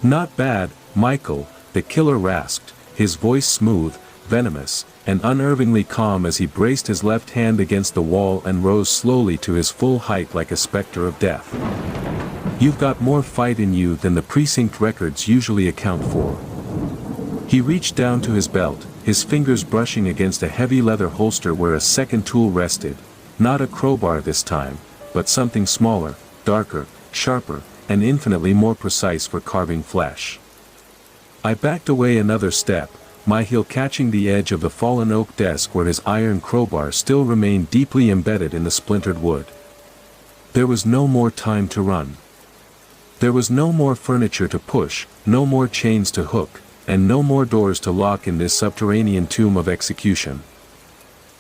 Not bad, Michael, the killer rasped, his voice smooth, venomous, and unnervingly calm as he braced his left hand against the wall and rose slowly to his full height like a specter of death. You've got more fight in you than the precinct records usually account for. He reached down to his belt, his fingers brushing against a heavy leather holster where a second tool rested, not a crowbar this time, but something smaller, darker, sharper, and infinitely more precise for carving flesh. I backed away another step, my heel catching the edge of the fallen oak desk where his iron crowbar still remained deeply embedded in the splintered wood. There was no more time to run. There was no more furniture to push, no more chains to hook, and no more doors to lock in this subterranean tomb of execution.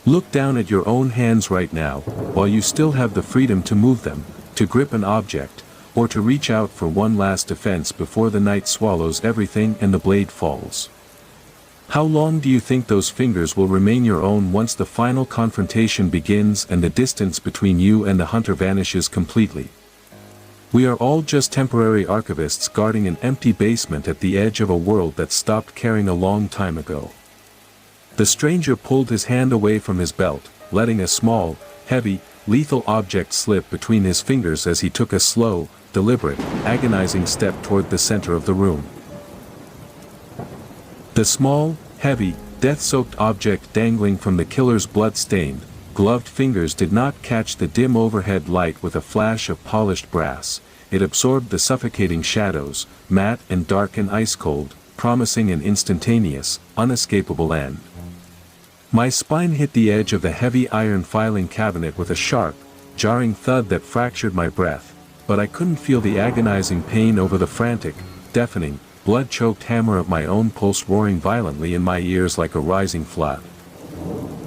Look down at your own hands right now, while you still have the freedom to move them, to grip an object, or to reach out for one last defense before the night swallows everything and the blade falls. How long do you think those fingers will remain your own once the final confrontation begins and the distance between you and the hunter vanishes completely? We are all just temporary archivists guarding an empty basement at the edge of a world that stopped caring a long time ago. The stranger pulled his hand away from his belt, letting a small, heavy, lethal object slip between his fingers as he took a slow, deliberate, agonizing step toward the center of the room. The small, heavy, death-soaked object dangling from the killer's blood-stained, gloved fingers did not catch the dim overhead light with a flash of polished brass. It absorbed the suffocating shadows, matte and dark and ice-cold, promising an instantaneous, unescapable end. My spine hit the edge of the heavy iron filing cabinet with a sharp, jarring thud that fractured my breath, but I couldn't feel the agonizing pain over the frantic, deafening, blood-choked hammer of my own pulse roaring violently in my ears like a rising flood.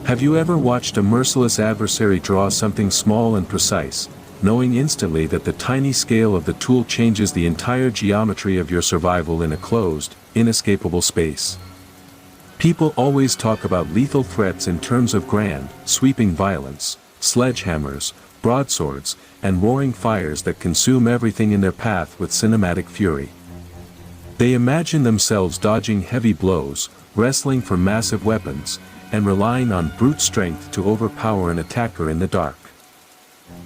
Have you ever watched a merciless adversary draw something small and precise, knowing instantly that the tiny scale of the tool changes the entire geometry of your survival in a closed, inescapable space? People always talk about lethal threats in terms of grand, sweeping violence, sledgehammers, broadswords, and roaring fires that consume everything in their path with cinematic fury. They imagine themselves dodging heavy blows, wrestling for massive weapons, and relying on brute strength to overpower an attacker in the dark.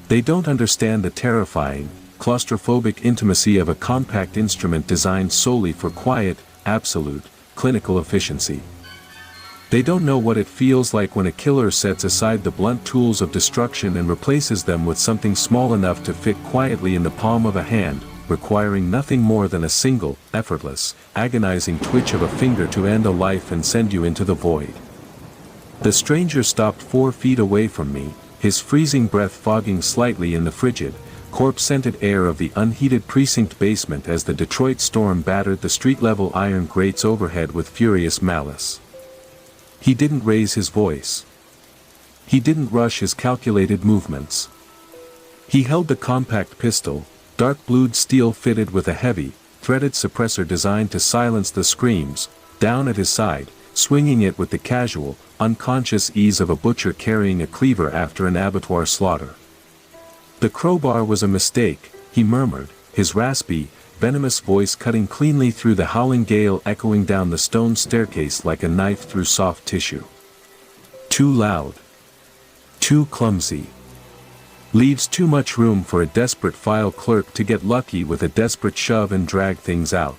They don't understand the terrifying, claustrophobic intimacy of a compact instrument designed solely for quiet, absolute, clinical efficiency. They don't know what it feels like when a killer sets aside the blunt tools of destruction and replaces them with something small enough to fit quietly in the palm of a hand, requiring nothing more than a single, effortless, agonizing twitch of a finger to end a life and send you into the void. The stranger stopped 4 feet away from me, his freezing breath fogging slightly in the frigid, corpse-scented air of the unheated precinct basement as the Detroit storm battered the street-level iron grates overhead with furious malice. He didn't raise his voice. He didn't rush his calculated movements. He held the compact pistol, dark-blued steel fitted with a heavy, threaded suppressor designed to silence the screams, down at his side, swinging it with the casual, unconscious ease of a butcher carrying a cleaver after an abattoir slaughter. The crowbar was a mistake, he murmured, his raspy, venomous voice cutting cleanly through the howling gale echoing down the stone staircase like a knife through soft tissue. Too loud. Too clumsy. Leaves too much room for a desperate file clerk to get lucky with a desperate shove and drag things out.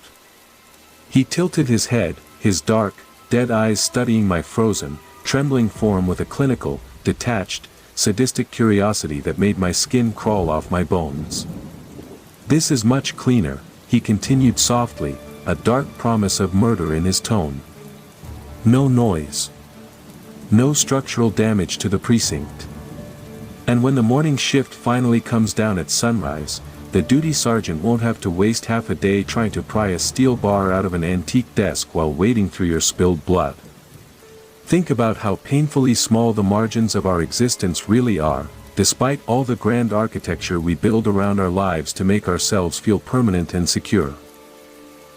He tilted his head, his dark, dead eyes studying my frozen, trembling form with a clinical, detached, sadistic curiosity that made my skin crawl off my bones. "This is much cleaner," he continued softly, a dark promise of murder in his tone. "No noise. No structural damage to the precinct. And when the morning shift finally comes down at sunrise, the duty sergeant won't have to waste half a day trying to pry a steel bar out of an antique desk while wading through your spilled blood. Think about how painfully small the margins of our existence really are, despite all the grand architecture we build around our lives to make ourselves feel permanent and secure.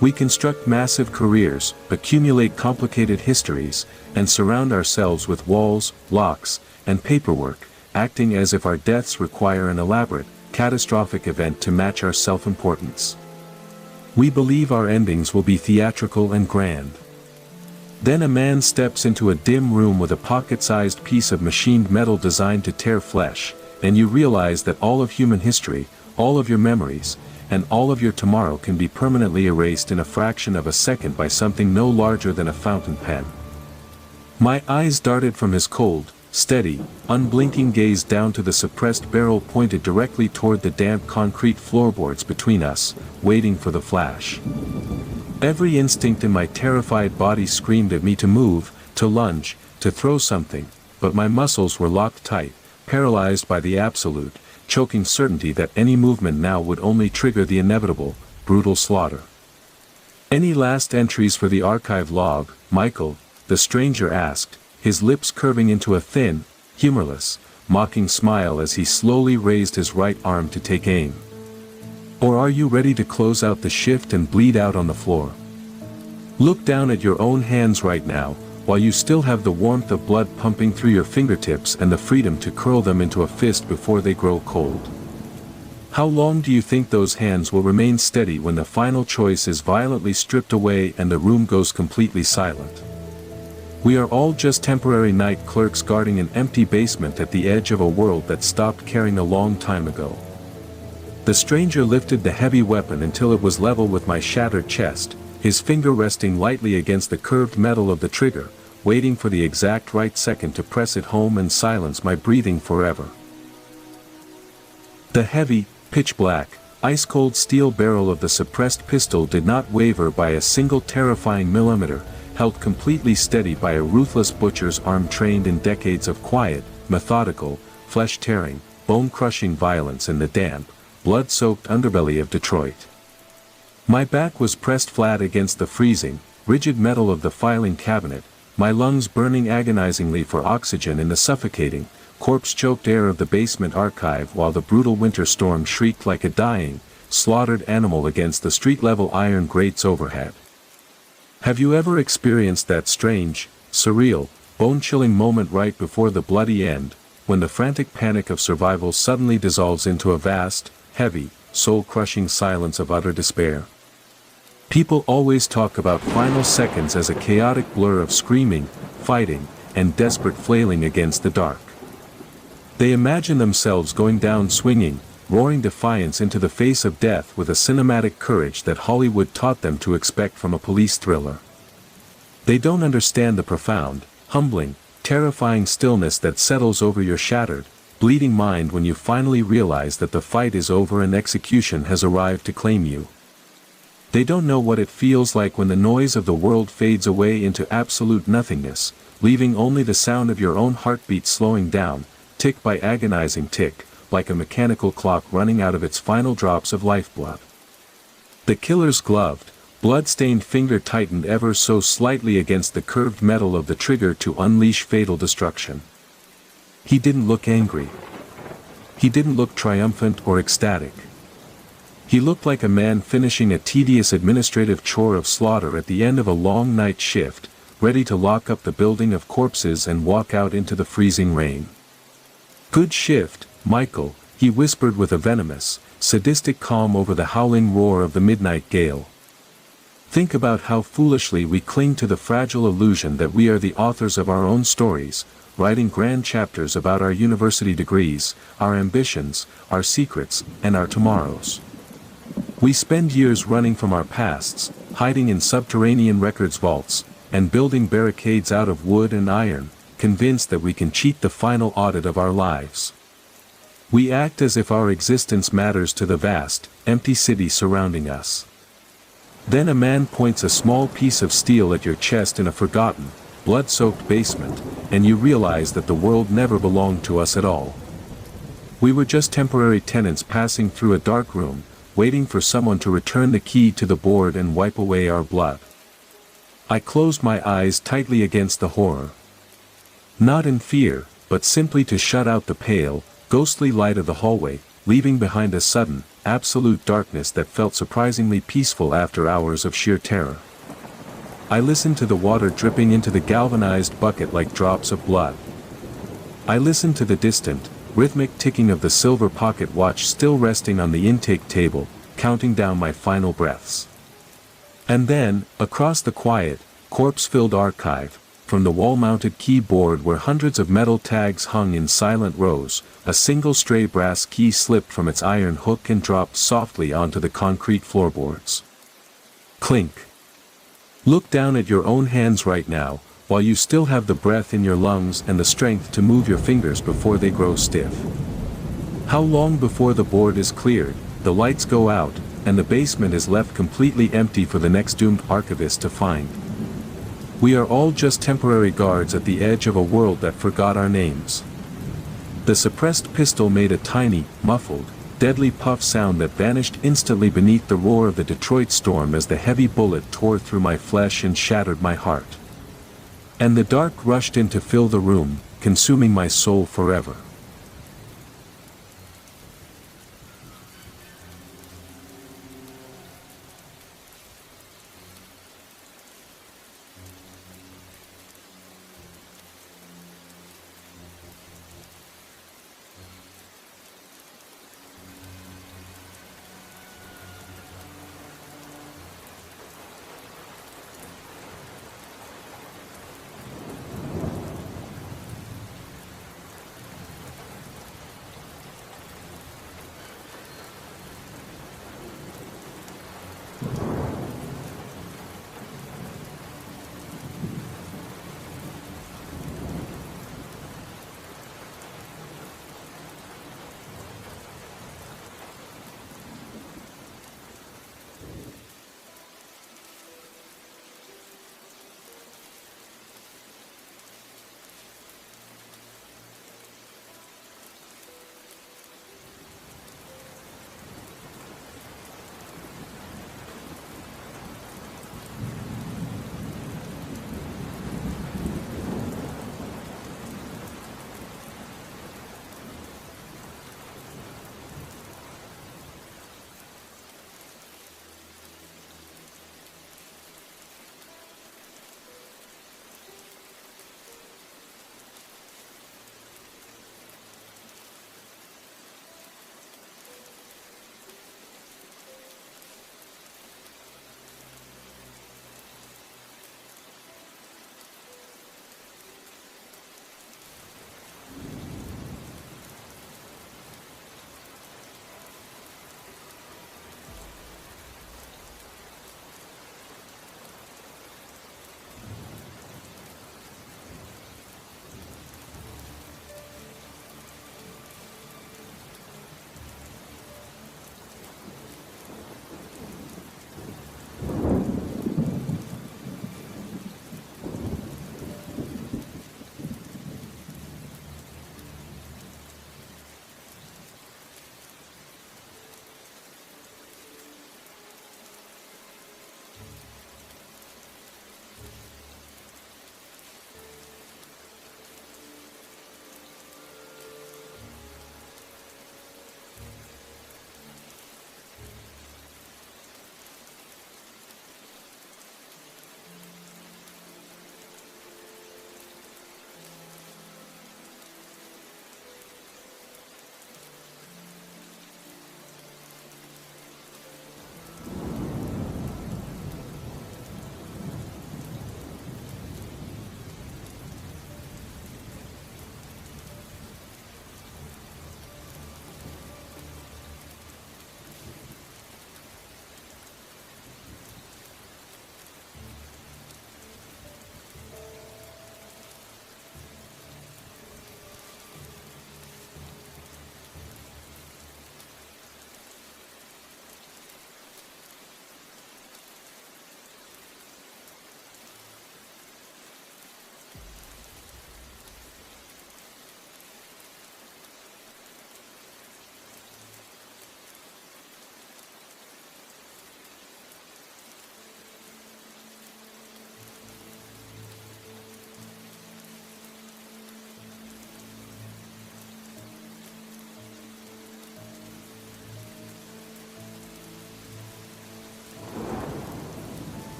We construct massive careers, accumulate complicated histories, and surround ourselves with walls, locks, and paperwork, acting as if our deaths require an elaborate, catastrophic event to match our self-importance. We believe our endings will be theatrical and grand. Then a man steps into a dim room with a pocket-sized piece of machined metal designed to tear flesh, and you realize that all of human history, all of your memories, and all of your tomorrow can be permanently erased in a fraction of a second by something no larger than a fountain pen. My eyes darted from his cold, steady, unblinking gaze down to the suppressed barrel pointed directly toward the damp concrete floorboards between us, waiting for the flash. Every instinct in my terrified body screamed at me to move, to lunge, to throw something, but my muscles were locked tight, paralyzed by the absolute, choking certainty that any movement now would only trigger the inevitable, brutal slaughter. "Any last entries for the archive log, Michael?" the stranger asked, his lips curving into a thin, humorless, mocking smile as he slowly raised his right arm to take aim. "Or are you ready to close out the shift and bleed out on the floor? Look down at your own hands right now, while you still have the warmth of blood pumping through your fingertips and the freedom to curl them into a fist before they grow cold. How long do you think those hands will remain steady when the final choice is violently stripped away and the room goes completely silent? We are all just temporary night clerks guarding an empty basement at the edge of a world that stopped caring a long time ago." The stranger lifted the heavy weapon until it was level with my shattered chest, his finger resting lightly against the curved metal of the trigger, waiting for the exact right second to press it home and silence my breathing forever. The heavy, pitch-black, ice-cold steel barrel of the suppressed pistol did not waver by a single terrifying millimeter, held completely steady by a ruthless butcher's arm trained in decades of quiet, methodical, flesh-tearing, bone-crushing violence in the damp, blood-soaked underbelly of Detroit. My back was pressed flat against the freezing, rigid metal of the filing cabinet, my lungs burning agonizingly for oxygen in the suffocating, corpse-choked air of the basement archive while the brutal winter storm shrieked like a dying, slaughtered animal against the street-level iron grates overhead. Have you ever experienced that strange, surreal, bone-chilling moment right before the bloody end, when the frantic panic of survival suddenly dissolves into a vast, heavy, soul-crushing silence of utter despair? People always talk about final seconds as a chaotic blur of screaming, fighting, and desperate flailing against the dark. They imagine themselves going down swinging, roaring defiance into the face of death with a cinematic courage that Hollywood taught them to expect from a police thriller. They don't understand the profound, humbling, terrifying stillness that settles over your shattered, bleeding mind when you finally realize that the fight is over and execution has arrived to claim you. They don't know what it feels like when the noise of the world fades away into absolute nothingness, leaving only the sound of your own heartbeat slowing down, tick by agonizing tick, like a mechanical clock running out of its final drops of lifeblood. The killer's gloved, blood-stained finger tightened ever so slightly against the curved metal of the trigger to unleash fatal destruction. He didn't look angry. He didn't look triumphant or ecstatic. He looked like a man finishing a tedious administrative chore of slaughter at the end of a long night shift, ready to lock up the building of corpses and walk out into the freezing rain. "Good shift, Michael," he whispered with a venomous, sadistic calm over the howling roar of the midnight gale. "Think about how foolishly we cling to the fragile illusion that we are the authors of our own stories, writing grand chapters about our university degrees, our ambitions, our secrets, and our tomorrows. We spend years running from our pasts, hiding in subterranean records vaults, and building barricades out of wood and iron, convinced that we can cheat the final audit of our lives. We act as if our existence matters to the vast, empty city surrounding us. Then a man points a small piece of steel at your chest in a forgotten, blood-soaked basement, and you realize that the world never belonged to us at all. We were just temporary tenants passing through a dark room, waiting for someone to return the key to the board and wipe away our blood." I closed my eyes tightly against the horror. Not in fear, but simply to shut out the pale, ghostly light of the hallway, leaving behind a sudden, absolute darkness that felt surprisingly peaceful after hours of sheer terror. I listened to the water dripping into the galvanized bucket like drops of blood. I listened to the distant, rhythmic ticking of the silver pocket watch still resting on the intake table, counting down my final breaths. And then, across the quiet, corpse-filled archive, from the wall-mounted keyboard where hundreds of metal tags hung in silent rows, a single stray brass key slipped from its iron hook and dropped softly onto the concrete floorboards. Clink. Look down at your own hands right now, while you still have the breath in your lungs and the strength to move your fingers before they grow stiff. How long before the board is cleared, the lights go out, and the basement is left completely empty for the next doomed archivist to find? We are all just temporary guards at the edge of a world that forgot our names. The suppressed pistol made a tiny, muffled, deadly puff sound that vanished instantly beneath the roar of the Detroit storm as the heavy bullet tore through my flesh and shattered my heart. And the dark rushed in to fill the room, consuming my soul forever.